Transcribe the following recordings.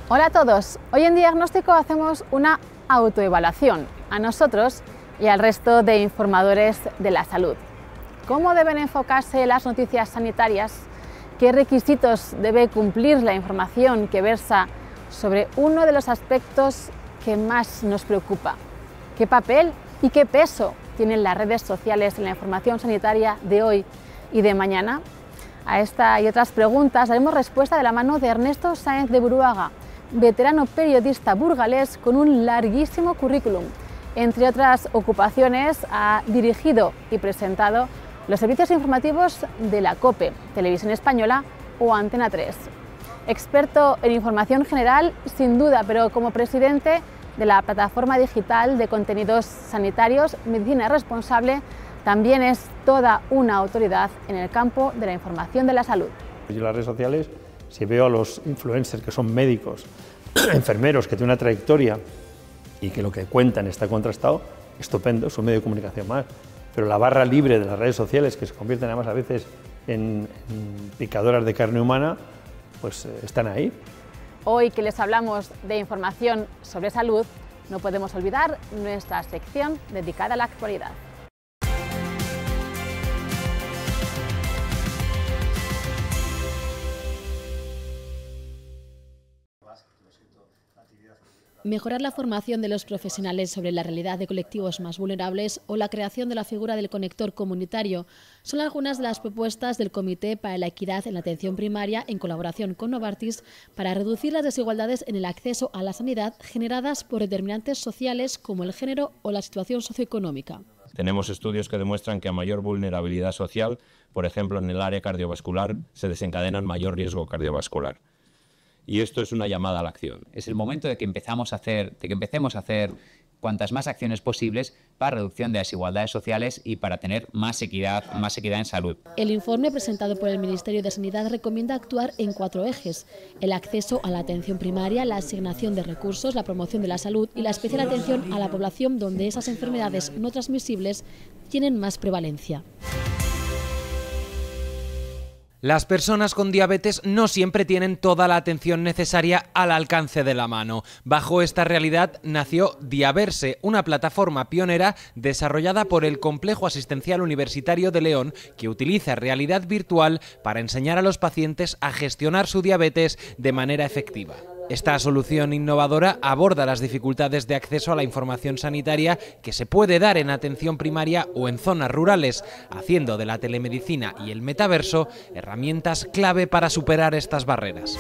Hola a todos, hoy en Diagnóstico hacemos una autoevaluación a nosotros y al resto de informadores de la salud. ¿Cómo deben enfocarse las noticias sanitarias? ¿Qué requisitos debe cumplir la información que versa sobre uno de los aspectos que más nos preocupa? ¿Qué papel y qué peso tienen las redes sociales en la información sanitaria de hoy y de mañana? A esta y otras preguntas daremos respuesta de la mano de Ernesto Sáenz de Buruaga, veterano periodista burgalés con un larguísimo currículum. Entre otras ocupaciones, ha dirigido y presentado los servicios informativos de la COPE, Televisión Española o Antena 3. Experto en información general, sin duda, pero como presidente de la plataforma digital de contenidos sanitarios Medicina Responsable, también es toda una autoridad en el campo de la información de la salud. En las redes sociales, si veo a los influencers que son médicos, enfermeros, que tienen una trayectoria y que lo que cuentan está contrastado, estupendo, es un medio de comunicación más. Pero la barra libre de las redes sociales, que se convierten además a veces en picadoras de carne humana, pues están ahí. Hoy que les hablamos de información sobre salud, no podemos olvidar nuestra sección dedicada a la actualidad. Mejorar la formación de los profesionales sobre la realidad de colectivos más vulnerables o la creación de la figura del conector comunitario son algunas de las propuestas del Comité para la Equidad en la Atención Primaria en colaboración con Novartis para reducir las desigualdades en el acceso a la sanidad generadas por determinantes sociales como el género o la situación socioeconómica. Tenemos estudios que demuestran que a mayor vulnerabilidad social, por ejemplo en el área cardiovascular, se desencadena un mayor riesgo cardiovascular. Y esto es una llamada a la acción. Es el momento de que empecemos a hacer cuantas más acciones posibles para reducción de desigualdades sociales y para tener más equidad en salud. El informe presentado por el Ministerio de Sanidad recomienda actuar en 4 ejes: el acceso a la atención primaria, la asignación de recursos, la promoción de la salud y la especial atención a la población donde esas enfermedades no transmisibles tienen más prevalencia. Las personas con diabetes no siempre tienen toda la atención necesaria al alcance de la mano. Bajo esta realidad nació Diaverse, una plataforma pionera desarrollada por el Complejo Asistencial Universitario de León, que utiliza realidad virtual para enseñar a los pacientes a gestionar su diabetes de manera efectiva. Esta solución innovadora aborda las dificultades de acceso a la información sanitaria que se puede dar en atención primaria o en zonas rurales, haciendo de la telemedicina y el metaverso herramientas clave para superar estas barreras.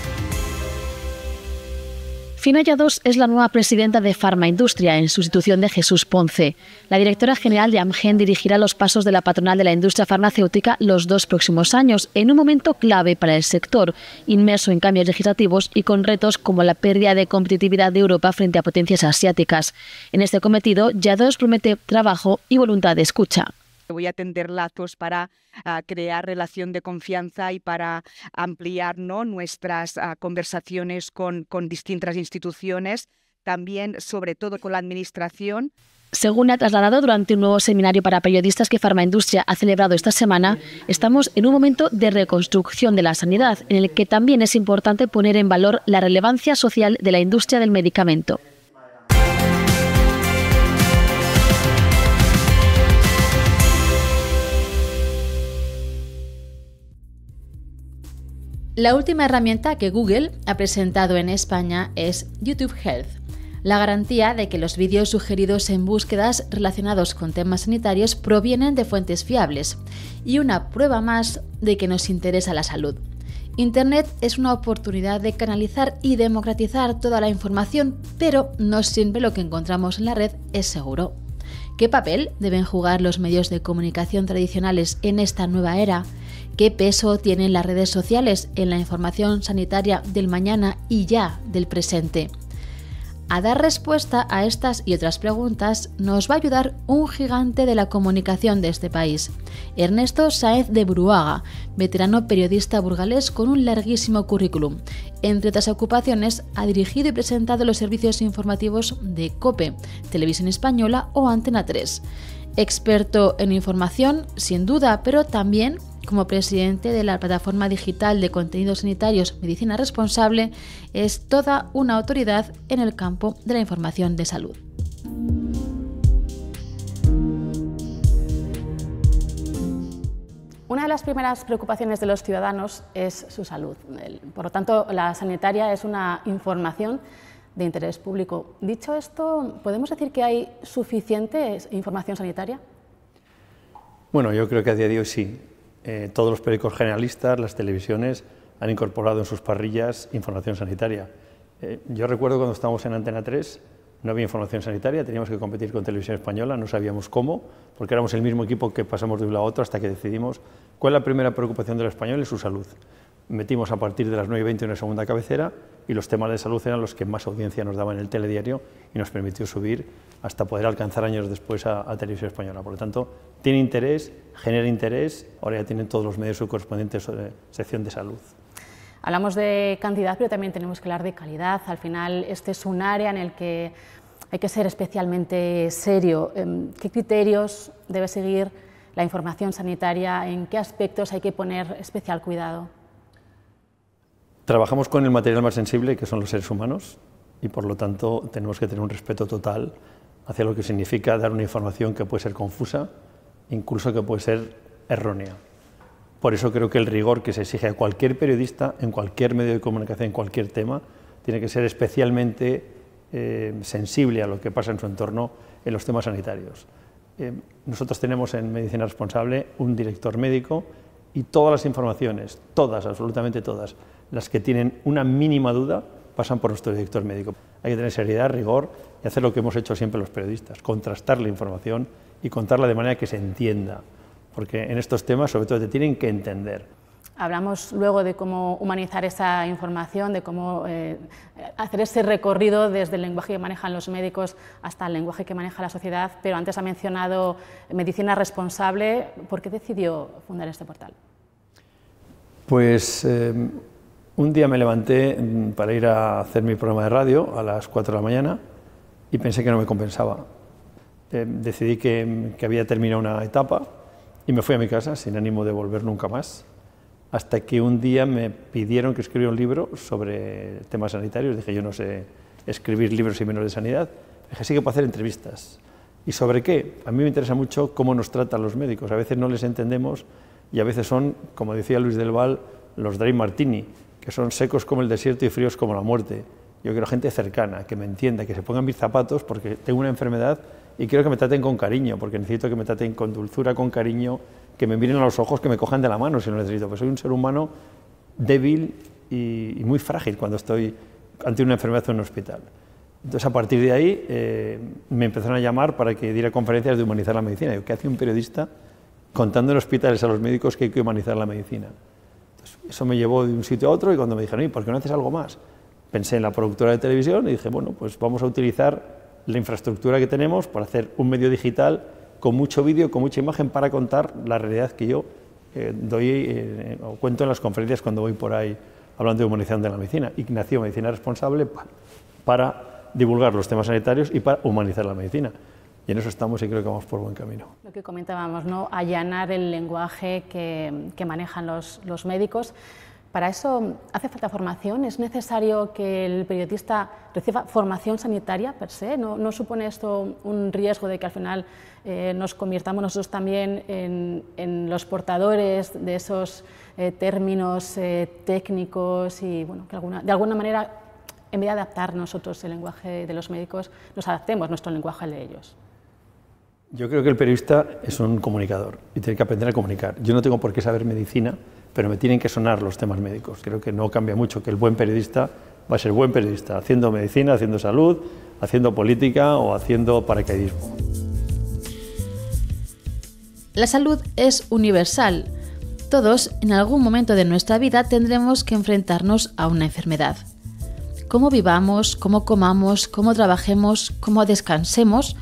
Fina Lladós es la nueva presidenta de Farmaindustria, en sustitución de Jesús Ponce. La directora general de Amgen dirigirá los pasos de la patronal de la industria farmacéutica los 2 próximos años, en un momento clave para el sector, inmerso en cambios legislativos y con retos como la pérdida de competitividad de Europa frente a potencias asiáticas. En este cometido, Lladós promete trabajo y voluntad de escucha. Voy a tender lazos para crear relación de confianza y para ampliar, ¿no?, nuestras conversaciones con distintas instituciones, también sobre todo con la administración. Según ha trasladado durante un nuevo seminario para periodistas que Farmaindustria ha celebrado esta semana, estamos en un momento de reconstrucción de la sanidad, en el que también es importante poner en valor la relevancia social de la industria del medicamento. La última herramienta que Google ha presentado en España es YouTube Health, la garantía de que los vídeos sugeridos en búsquedas relacionados con temas sanitarios provienen de fuentes fiables y una prueba más de que nos interesa la salud. Internet es una oportunidad de canalizar y democratizar toda la información, pero no siempre lo que encontramos en la red es seguro. ¿Qué papel deben jugar los medios de comunicación tradicionales en esta nueva era? ¿Qué peso tienen las redes sociales en la información sanitaria del mañana y ya del presente? A dar respuesta a estas y otras preguntas nos va a ayudar un gigante de la comunicación de este país, Ernesto Sáenz de Buruaga, veterano periodista burgalés con un larguísimo currículum. Entre otras ocupaciones, ha dirigido y presentado los servicios informativos de COPE, Televisión Española o Antena 3. Experto en información, sin duda, pero también como presidente de la plataforma digital de contenidos sanitarios Medicina Responsable, es toda una autoridad en el campo de la información de salud. Una de las primeras preocupaciones de los ciudadanos es su salud. Por lo tanto, la sanitaria es una información de interés público. Dicho esto, ¿podemos decir que hay suficiente información sanitaria? Bueno, yo creo que a día de hoy sí. Todos los periódicos generalistas, las televisiones, han incorporado en sus parrillas información sanitaria. Yo recuerdo cuando estábamos en Antena 3, no había información sanitaria, teníamos que competir con Televisión Española, no sabíamos cómo, porque éramos el mismo equipo que pasamos de un lado a otro hasta que decidimos cuál es la primera preocupación de los españoles, su salud. Metimos a partir de las 9:20 una segunda cabecera y los temas de salud eran los que más audiencia nos daban en el telediario y nos permitió subir hasta poder alcanzar años después a Televisión Española. Por lo tanto, tiene interés, genera interés, ahora ya tienen todos los medios su correspondiente sección de salud. Hablamos de cantidad, pero también tenemos que hablar de calidad. Al final, este es un área en el que hay que ser especialmente serio. ¿Qué criterios debe seguir la información sanitaria? ¿En qué aspectos hay que poner especial cuidado? Trabajamos con el material más sensible, que son los seres humanos, y por lo tanto tenemos que tener un respeto total hacia lo que significa dar una información que puede ser confusa, incluso que puede ser errónea. Por eso creo que el rigor que se exige a cualquier periodista, en cualquier medio de comunicación, en cualquier tema, tiene que ser especialmente sensible a lo que pasa en su entorno en los temas sanitarios. Nosotros tenemos en Medicina Responsable un director médico y todas las informaciones, todas, absolutamente todas, las que tienen una mínima duda, pasan por nuestro director médico. Hay que tener seriedad, rigor y hacer lo que hemos hecho siempre los periodistas, contrastar la información y contarla de manera que se entienda, porque en estos temas sobre todo te tienen que entender. Hablamos luego de cómo humanizar esa información, de cómo hacer ese recorrido desde el lenguaje que manejan los médicos hasta el lenguaje que maneja la sociedad, pero antes ha mencionado Medicina Responsable. ¿Por qué decidió fundar este portal? Pues un día me levanté para ir a hacer mi programa de radio a las 4 de la mañana y pensé que no me compensaba. Decidí que había terminado una etapa y me fui a mi casa sin ánimo de volver nunca más, hasta que un día me pidieron que escribiera un libro sobre temas sanitarios. Dije, yo no sé escribir libros y menos de sanidad. Dije, sí que puedo hacer entrevistas. ¿Y sobre qué? A mí me interesa mucho cómo nos tratan los médicos. A veces no les entendemos y a veces son, como decía Luis del Val, los Dry Martini, que son secos como el desierto y fríos como la muerte. Yo quiero gente cercana, que me entienda, que se pongan mis zapatos porque tengo una enfermedad y quiero que me traten con cariño, porque necesito que me traten con dulzura, con cariño, que me miren a los ojos, que me cojan de la mano si lo necesito, porque soy un ser humano débil y muy frágil cuando estoy ante una enfermedad en un hospital. Entonces, a partir de ahí, me empezaron a llamar para que diera conferencias de humanizar la medicina. Digo, ¿qué hace un periodista contando en hospitales a los médicos que hay que humanizar la medicina? Entonces, eso me llevó de un sitio a otro y cuando me dijeron, ¿y por qué no haces algo más? Pensé en la productora de televisión y dije, bueno, pues vamos a utilizar la infraestructura que tenemos para hacer un medio digital con mucho vídeo, con mucha imagen, para contar la realidad que yo doy o cuento en las conferencias cuando voy por ahí hablando de humanización de la medicina. Y nació Medicina Responsable para divulgar los temas sanitarios y para humanizar la medicina. Y en eso estamos y creo que vamos por buen camino. Lo que comentábamos, ¿no? Allanar el lenguaje que manejan los médicos. Para eso hace falta formación. ¿Es necesario que el periodista reciba formación sanitaria per se? ¿No supone esto un riesgo de que al final nos convirtamos nosotros también en los portadores de esos términos técnicos y bueno, que de alguna manera, en vez de adaptar nosotros el lenguaje de los médicos, nos adaptemos nuestro lenguaje al de ellos? Yo creo que el periodista es un comunicador y tiene que aprender a comunicar. Yo no tengo por qué saber medicina, pero me tienen que sonar los temas médicos. Creo que no cambia mucho, que el buen periodista va a ser buen periodista, haciendo medicina, haciendo salud, haciendo política o haciendo paracaidismo. La salud es universal. Todos, en algún momento de nuestra vida, tendremos que enfrentarnos a una enfermedad. Cómo vivamos, cómo comamos, cómo trabajemos, cómo descansemos,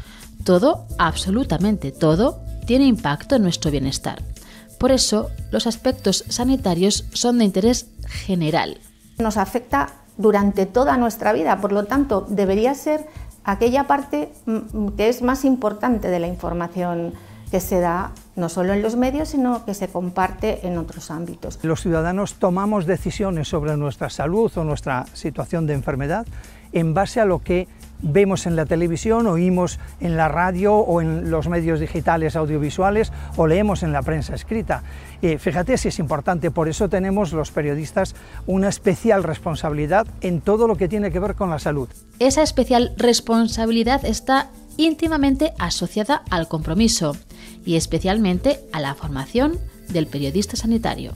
todo, absolutamente todo, tiene impacto en nuestro bienestar. Por eso, los aspectos sanitarios son de interés general. Nos afecta durante toda nuestra vida, por lo tanto, debería ser aquella parte que es más importante de la información que se da, no solo en los medios, sino que se comparte parte en otros ámbitos. Los ciudadanos tomamos decisiones sobre nuestra salud o nuestra situación de enfermedad en base a lo que vemos en la televisión, oímos en la radio o en los medios digitales audiovisuales o leemos en la prensa escrita. Fíjate si es importante, por eso tenemos los periodistas una especial responsabilidad en todo lo que tiene que ver con la salud. Esa especial responsabilidad está íntimamente asociada al compromiso y especialmente a la formación del periodista sanitario.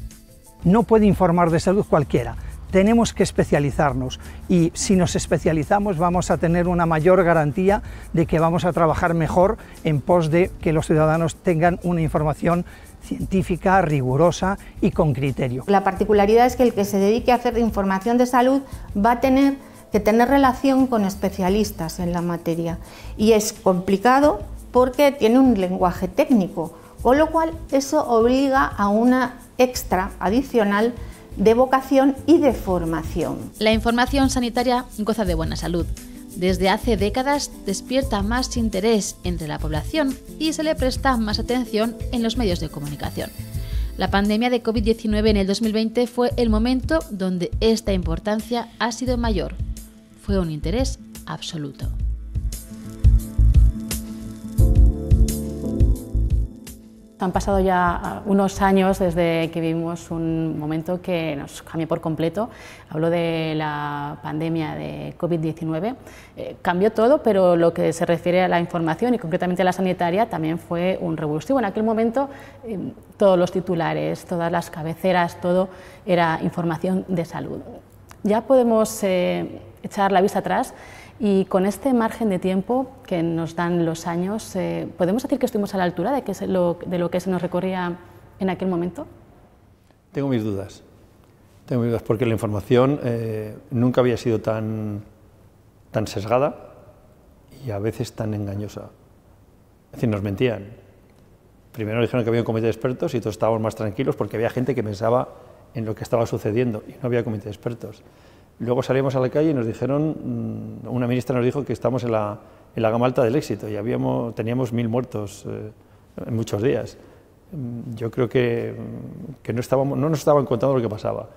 No puede informar de salud cualquiera. Tenemos que especializarnos y si nos especializamos vamos a tener una mayor garantía de que vamos a trabajar mejor en pos de que los ciudadanos tengan una información científica, rigurosa y con criterio. La particularidad es que el que se dedique a hacer información de salud va a tener que tener relación con especialistas en la materia y es complicado porque tiene un lenguaje técnico, con lo cual eso obliga a una extra adicional de vocación y de formación. La información sanitaria goza de buena salud. Desde hace décadas despierta más interés entre la población y se le presta más atención en los medios de comunicación. La pandemia de COVID-19 en el 2020 fue el momento donde esta importancia ha sido mayor. Fue un interés absoluto. Han pasado ya unos años desde que vivimos un momento que nos cambió por completo. Hablo de la pandemia de COVID-19. Cambió todo, pero lo que se refiere a la información y concretamente a la sanitaria también fue un revulsivo. En aquel momento todos los titulares, todas las cabeceras, todo era información de salud. Ya podemos echar la vista atrás y con este margen de tiempo que nos dan los años, ¿podemos decir que estuvimos a la altura de lo que se nos recorría en aquel momento? Tengo mis dudas porque la información nunca había sido tan sesgada y a veces tan engañosa. Es decir, nos mentían. Primero dijeron que había un comité de expertos y todos estábamos más tranquilos porque había gente que pensaba en lo que estaba sucediendo y no había comité de expertos. Luego salimos a la calle y nos dijeron, una ministra nos dijo que estamos en la gama alta del éxito y teníamos 1000 muertos en muchos días. Yo creo que no nos estaban contando lo que pasaba.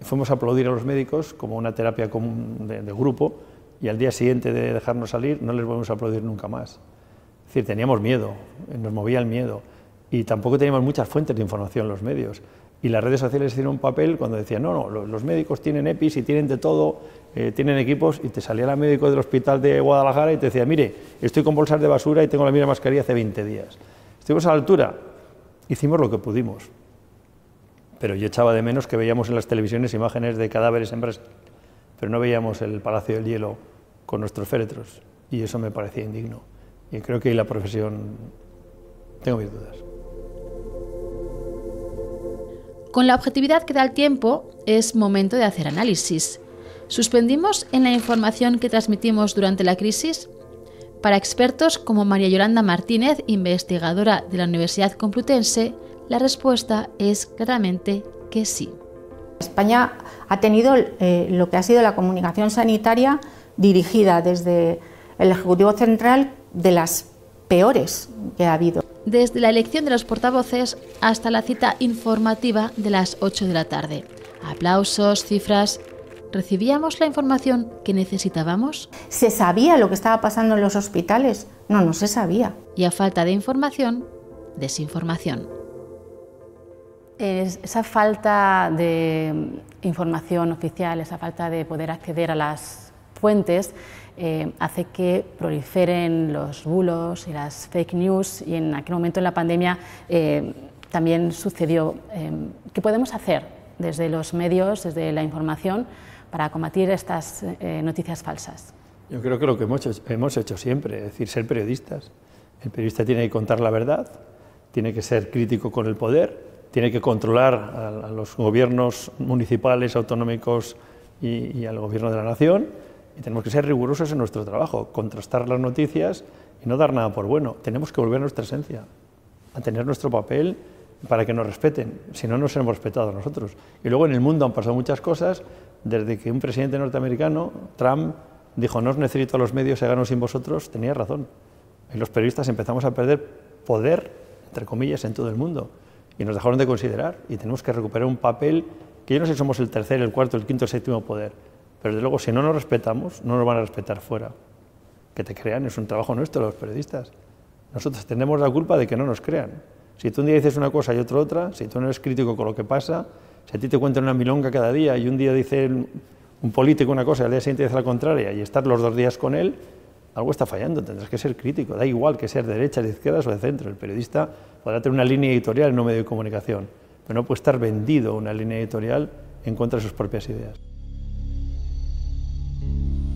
Fuimos a aplaudir a los médicos como una terapia común de grupo y al día siguiente de dejarnos salir no les volvemos a aplaudir nunca más. Es decir, teníamos miedo, nos movía el miedo y tampoco teníamos muchas fuentes de información en los medios. Y las redes sociales hicieron un papel cuando decían, no, los médicos tienen EPIs y tienen de todo, tienen equipos, y te salía el médico del hospital de Guadalajara y te decía, mire, estoy con bolsas de basura y tengo la misma mascarilla hace 20 días. Estuvimos a la altura, hicimos lo que pudimos, pero yo echaba de menos que veíamos en las televisiones imágenes de cadáveres en Brasil, pero no veíamos el Palacio del Hielo con nuestros féretros, y eso me parecía indigno. Y creo que la profesión, tengo mis dudas. Con la objetividad que da el tiempo, es momento de hacer análisis. ¿Suspendimos en la información que transmitimos durante la crisis? Para expertos como María Yolanda Martínez, investigadora de la Universidad Complutense, la respuesta es claramente que sí. España ha tenido lo que ha sido la comunicación sanitaria dirigida desde el Ejecutivo Central de las peores que ha habido. Desde la elección de los portavoces hasta la cita informativa de las 8 de la tarde. Aplausos, cifras. ¿Recibíamos la información que necesitábamos? ¿Se sabía lo que estaba pasando en los hospitales? No se sabía. Y a falta de información, desinformación. Esa falta de información oficial, esa falta de poder acceder a las fuentes, hace que proliferen los bulos y las fake news, y en aquel momento en la pandemia también sucedió. ¿Qué podemos hacer desde los medios, desde la información, para combatir estas noticias falsas? Yo creo que lo que hemos hecho siempre, es decir, ser periodistas. El periodista tiene que contar la verdad, tiene que ser crítico con el poder, tiene que controlar a los gobiernos municipales, autonómicos y al gobierno de la nación. Y tenemos que ser rigurosos en nuestro trabajo, contrastar las noticias y no dar nada por bueno. Tenemos que volver a nuestra esencia, a tener nuestro papel para que nos respeten, si no nos hemos respetado a nosotros. Y luego en el mundo han pasado muchas cosas, desde que un presidente norteamericano, Trump, dijo no os necesito a los medios, se gano sin vosotros, tenía razón. Y los periodistas empezamos a perder poder, entre comillas, en todo el mundo. y nos dejaron de considerar y tenemos que recuperar un papel que yo no sé si somos el tercer, el cuarto, el quinto, el séptimo poder, pero desde luego si no nos respetamos, no nos van a respetar fuera. Que te crean es un trabajo nuestro, los periodistas. Nosotros tenemos la culpa de que no nos crean. Si tú un día dices una cosa y otro otra, si tú no eres crítico con lo que pasa, si a ti te cuentan una milonga cada día y un día dice un político una cosa y al día siguiente dice la contraria y estar los 2 días con él, algo está fallando, tendrás que ser crítico. Da igual que ser de derechas, de izquierdas o de centro. El periodista podrá tener una línea editorial en un medio de comunicación, pero no puede estar vendido una línea editorial en contra de sus propias ideas.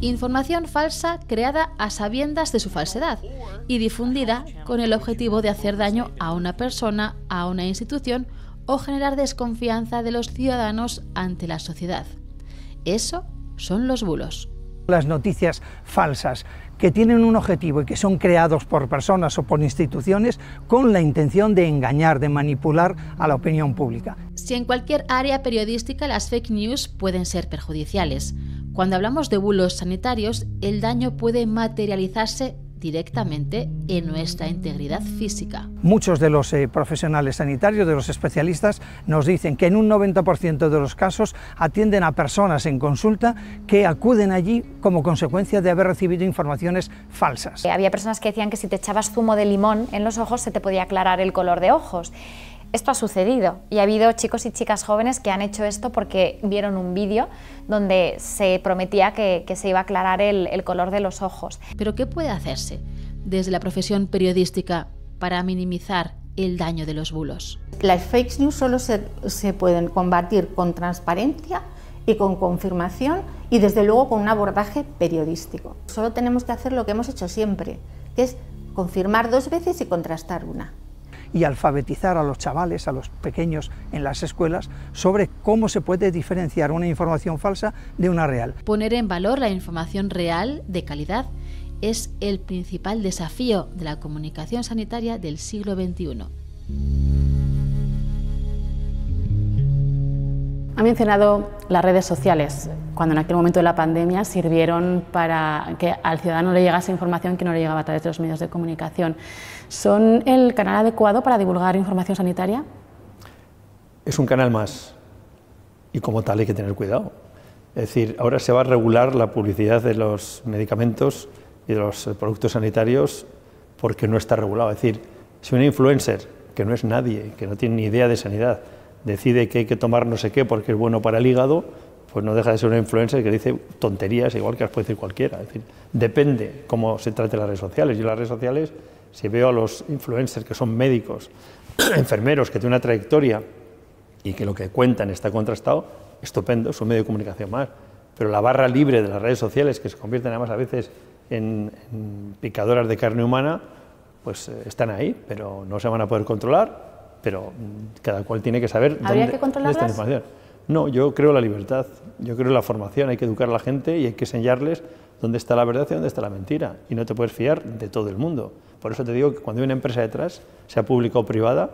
Información falsa creada a sabiendas de su falsedad y difundida con el objetivo de hacer daño a una persona, a una institución o generar desconfianza de los ciudadanos ante la sociedad. Eso son los bulos. Las noticias falsas que tienen un objetivo y que son creados por personas o por instituciones con la intención de engañar, de manipular a la opinión pública. Si en cualquier área periodística las fake news pueden ser perjudiciales, cuando hablamos de bulos sanitarios, el daño puede materializarse directamente en nuestra integridad física. Muchos de los profesionales sanitarios, de los especialistas, nos dicen que en un 90% de los casos atienden a personas en consulta que acuden allí como consecuencia de haber recibido informaciones falsas. Había personas que decían que si te echabas zumo de limón en los ojos se te podía aclarar el color de ojos. Esto ha sucedido y ha habido chicos y chicas jóvenes que han hecho esto porque vieron un vídeo donde se prometía que se iba a aclarar el color de los ojos. ¿Pero qué puede hacerse desde la profesión periodística para minimizar el daño de los bulos? Las fake news solo se pueden combatir con transparencia y con confirmación y desde luego con un abordaje periodístico. Solo tenemos que hacer lo que hemos hecho siempre, que es confirmar 2 veces y contrastar una. Y alfabetizar a los chavales, a los pequeños en las escuelas, sobre cómo se puede diferenciar una información falsa de una real. Poner en valor la información real de calidad es el principal desafío de la comunicación sanitaria del siglo XXI. Ha mencionado las redes sociales, cuando en aquel momento de la pandemia sirvieron para que al ciudadano le llegase información que no le llegaba a través de los medios de comunicación. ¿Son el canal adecuado para divulgar información sanitaria? Es un canal más y como tal hay que tener cuidado. Es decir, ahora se va a regular la publicidad de los medicamentos y de los productos sanitarios porque no está regulado. Es decir, si un influencer, que no es nadie, que no tiene ni idea de sanidad, decide que hay que tomar no sé qué porque es bueno para el hígado, pues no deja de ser un influencer que dice tonterías igual que las puede decir cualquiera. Es decir, depende cómo se trate las redes sociales. Yo en las redes sociales, si veo a los influencers que son médicos, enfermeros, que tienen una trayectoria y que lo que cuentan está contrastado, estupendo, es un medio de comunicación más. Pero la barra libre de las redes sociales, que se convierten además a veces en picadoras de carne humana, pues están ahí, pero no se van a poder controlar. Pero cada cual tiene que saber dónde está la información. No, yo creo en la libertad, yo creo en la formación, hay que educar a la gente y hay que enseñarles dónde está la verdad y dónde está la mentira. Y no te puedes fiar de todo el mundo. Por eso te digo que cuando hay una empresa detrás, sea pública o privada,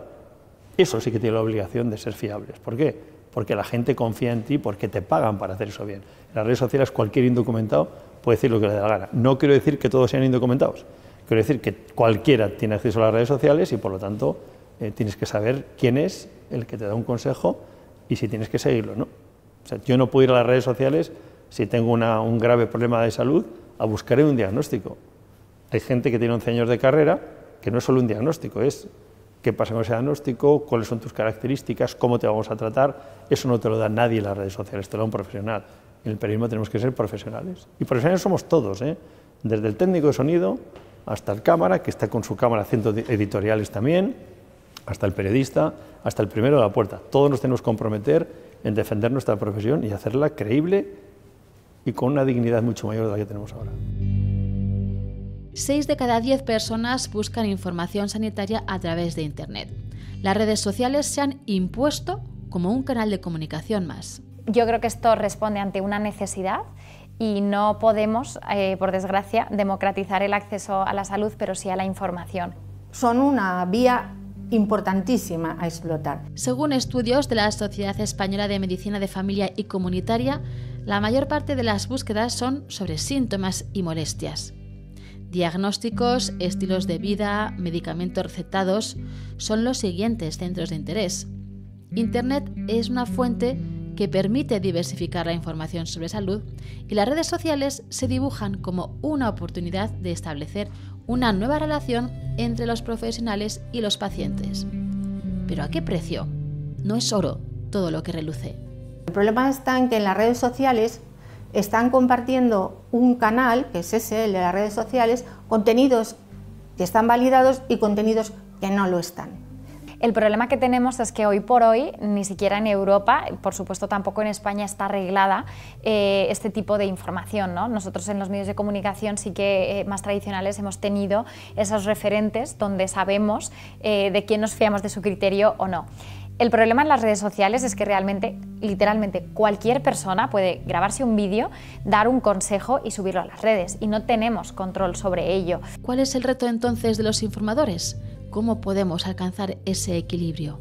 eso sí que tiene la obligación de ser fiables. ¿Por qué? Porque la gente confía en ti, porque te pagan para hacer eso bien. En las redes sociales cualquier indocumentado puede decir lo que le dé la gana. No quiero decir que todos sean indocumentados, quiero decir que cualquiera tiene acceso a las redes sociales y por lo tanto tienes que saber quién es el que te da un consejo y si tienes que seguirlo o no. O sea, yo no puedo ir a las redes sociales si tengo un grave problema de salud a buscar un diagnóstico. Hay gente que tiene 11 años de carrera que no es solo un diagnóstico, es qué pasa con ese diagnóstico, cuáles son tus características, cómo te vamos a tratar. Eso no te lo da nadie en las redes sociales, te lo da un profesional. En el periodismo tenemos que ser profesionales. Y profesionales somos todos, desde el técnico de sonido hasta el cámara, que está con su cámara haciendo editoriales también, hasta el periodista, hasta el primero de la puerta. Todos nos tenemos que comprometer en defender nuestra profesión y hacerla creíble y con una dignidad mucho mayor de la que tenemos ahora. 6 de cada 10 personas buscan información sanitaria a través de Internet. Las redes sociales se han impuesto como un canal de comunicación más. Yo creo que esto responde ante una necesidad y no podemos, por desgracia, democratizar el acceso a la salud, pero sí a la información. Son una vía importantísima a explotar. Según estudios de la Sociedad Española de Medicina de Familia y Comunitaria, la mayor parte de las búsquedas son sobre síntomas y molestias. Diagnósticos, estilos de vida, medicamentos recetados son los siguientes centros de interés. Internet es una fuente que permite diversificar la información sobre salud y las redes sociales se dibujan como una oportunidad de establecer una nueva relación entre los profesionales y los pacientes. ¿Pero a qué precio? No es oro todo lo que reluce. El problema está en que en las redes sociales están compartiendo un canal, que es ese, el de las redes sociales, contenidos que están validados y contenidos que no lo están. El problema que tenemos es que hoy por hoy, ni siquiera en Europa, por supuesto tampoco en España, está arreglada este tipo de información, ¿no? Nosotros en los medios de comunicación sí que más tradicionales hemos tenido esos referentes donde sabemos de quién nos fiamos de su criterio o no. El problema en las redes sociales es que realmente, literalmente, cualquier persona puede grabarse un vídeo, dar un consejo y subirlo a las redes, y no tenemos control sobre ello. ¿Cuál es el reto entonces de los informadores? ¿Cómo podemos alcanzar ese equilibrio?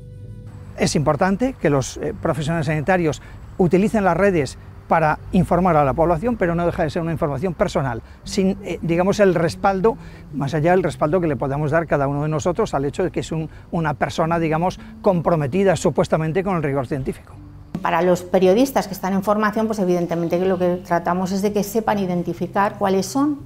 Es importante que los profesionales sanitarios utilicen las redes para informar a la población, pero no deja de ser una información personal, sin, digamos, el respaldo, más allá del respaldo que le podamos dar cada uno de nosotros al hecho de que es una persona, digamos, comprometida supuestamente con el rigor científico. Para los periodistas que están en formación, pues evidentemente lo que tratamos es de que sepan identificar cuáles son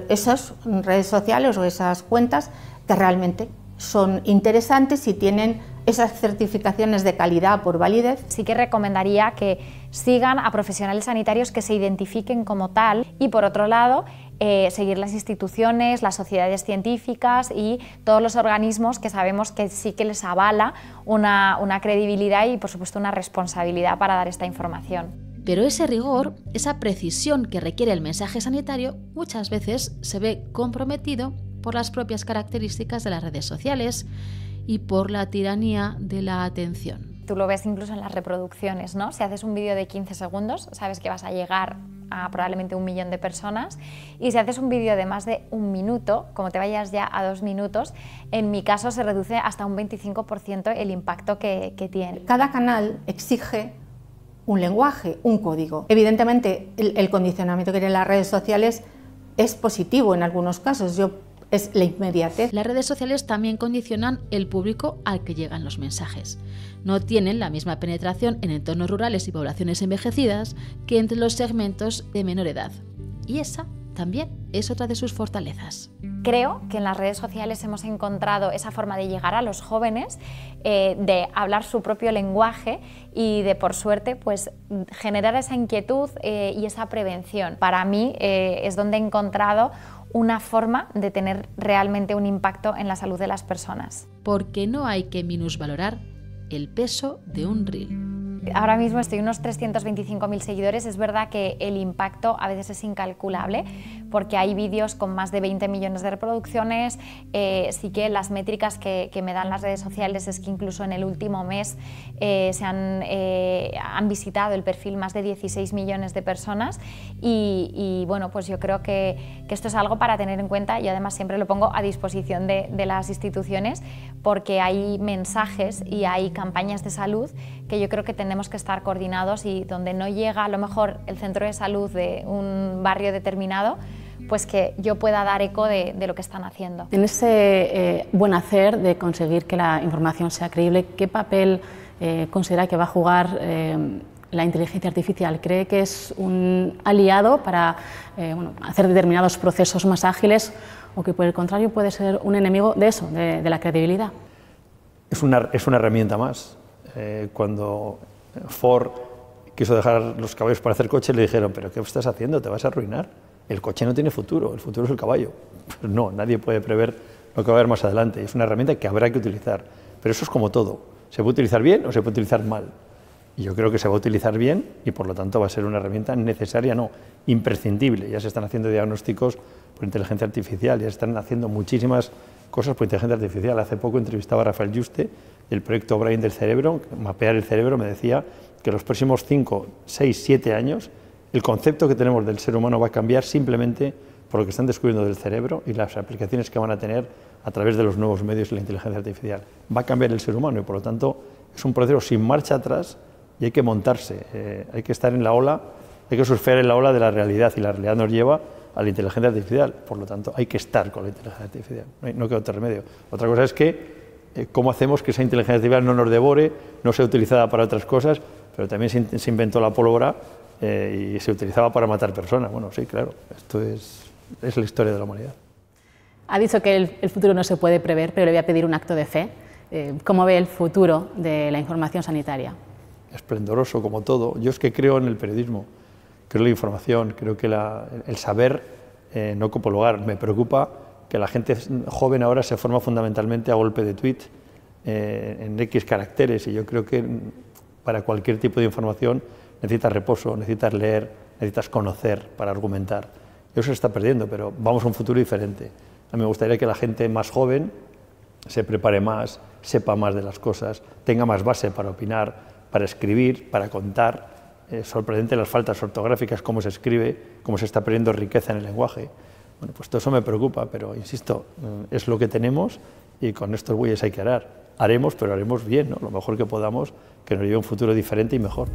esas redes sociales o esas cuentas que realmente son interesantes y tienen esas certificaciones de calidad por validez. Sí que recomendaría que sigan a profesionales sanitarios que se identifiquen como tal y, por otro lado, seguir las instituciones, las sociedades científicas y todos los organismos que sabemos que sí que les avala una credibilidad y, por supuesto, una responsabilidad para dar esta información. Pero ese rigor, esa precisión que requiere el mensaje sanitario, muchas veces se ve comprometido por las propias características de las redes sociales y por la tiranía de la atención. Tú lo ves incluso en las reproducciones, ¿no? Si haces un vídeo de 15 segundos, sabes que vas a llegar a probablemente 1 millón de personas, y si haces un vídeo de más de 1 minuto, como te vayas ya a 2 minutos, en mi caso se reduce hasta un 25% el impacto que tiene. Cada canal exige un lenguaje, un código. Evidentemente, el condicionamiento que tienen las redes sociales es positivo en algunos casos. Es la inmediatez. Las redes sociales también condicionan el público al que llegan los mensajes. No tienen la misma penetración en entornos rurales y poblaciones envejecidas que entre los segmentos de menor edad. Y esa también es otra de sus fortalezas. Creo que en las redes sociales hemos encontrado esa forma de llegar a los jóvenes, de hablar su propio lenguaje y de, por suerte, pues, generar esa inquietud y esa prevención. Para mí es donde he encontrado una forma de tener realmente un impacto en la salud de las personas. Porque no hay que minusvalorar el peso de un reel. Ahora mismo estoy unos 325.000 seguidores. Es verdad que el impacto a veces es incalculable porque hay vídeos con más de 20 millones de reproducciones. Sí que las métricas que me dan las redes sociales es que incluso en el último mes han visitado el perfil más de 16 millones de personas y bueno, pues yo creo que esto es algo para tener en cuenta y además siempre lo pongo a disposición de las instituciones porque hay mensajes y hay campañas de salud que yo creo que tenemos que estar coordinados y donde no llega a lo mejor el centro de salud de un barrio determinado, pues que yo pueda dar eco de lo que están haciendo. En ese buen hacer de conseguir que la información sea creíble, ¿qué papel considera que va a jugar la inteligencia artificial? ¿Cree que es un aliado para hacer determinados procesos más ágiles o que por el contrario puede ser un enemigo de eso, de la credibilidad? Es una herramienta más. Cuando Ford quiso dejar los caballos para hacer coches, le dijeron, ¿pero qué estás haciendo? ¿Te vas a arruinar? El coche no tiene futuro, el futuro es el caballo. Pues no, nadie puede prever lo que va a haber más adelante. Es una herramienta que habrá que utilizar. Pero eso es como todo. Se puede utilizar bien o se puede utilizar mal. Y yo creo que se va a utilizar bien y por lo tanto va a ser una herramienta necesaria, no, imprescindible. Ya se están haciendo diagnósticos por inteligencia artificial, ya se están haciendo muchísimas cosas por inteligencia artificial. Hace poco entrevistaba a Rafael Yuste del proyecto Brain del cerebro, mapear el cerebro, me decía que los próximos 5, 6, 7 años el concepto que tenemos del ser humano va a cambiar simplemente por lo que están descubriendo del cerebro y las aplicaciones que van a tener a través de los nuevos medios de la inteligencia artificial. Va a cambiar el ser humano y por lo tanto es un proceso sin marcha atrás y hay que montarse, hay que estar en la ola, hay que surfear en la ola de la realidad y la realidad nos lleva a la inteligencia artificial, por lo tanto hay que estar con la inteligencia artificial, no queda otro remedio. Otra cosa es que cómo hacemos que esa inteligencia artificial no nos devore, no sea utilizada para otras cosas, pero también se inventó la pólvora y se utilizaba para matar personas. Bueno, sí, claro, esto es la historia de la humanidad. Ha dicho que el futuro no se puede prever, pero le voy a pedir un acto de fe. ¿Cómo ve el futuro de la información sanitaria? Esplendoroso, como todo. Yo es que creo en el periodismo, creo en la información, creo que el saber no ocupa lugar. Me preocupa que la gente joven ahora se forma fundamentalmente a golpe de tweet, en X caracteres, y yo creo que para cualquier tipo de información necesitas reposo, necesitas leer, necesitas conocer para argumentar. Eso se está perdiendo, pero vamos a un futuro diferente. A mí me gustaría que la gente más joven se prepare más, sepa más de las cosas, tenga más base para opinar, para escribir, para contar. Es sorprendente las faltas ortográficas, cómo se escribe, cómo se está perdiendo riqueza en el lenguaje. Bueno, pues todo eso me preocupa, pero insisto, es lo que tenemos y con estos bueyes hay que arar. Haremos, pero haremos bien, ¿no? Lo mejor que podamos, que nos lleve un futuro diferente y mejor.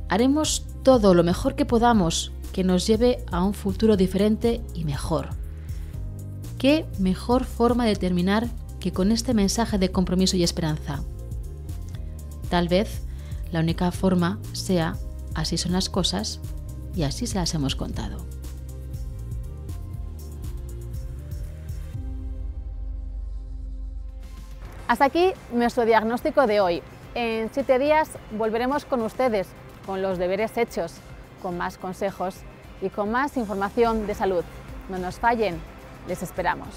Haremos todo lo mejor que podamos que nos lleve a un futuro diferente y mejor. ¿Qué mejor forma de terminar que con este mensaje de compromiso y esperanza? Tal vez la única forma sea así son las cosas y así se las hemos contado. Hasta aquí nuestro diagnóstico de hoy. En 7 días volveremos con ustedes, con los deberes hechos, con más consejos y con más información de salud. No nos fallen, les esperamos.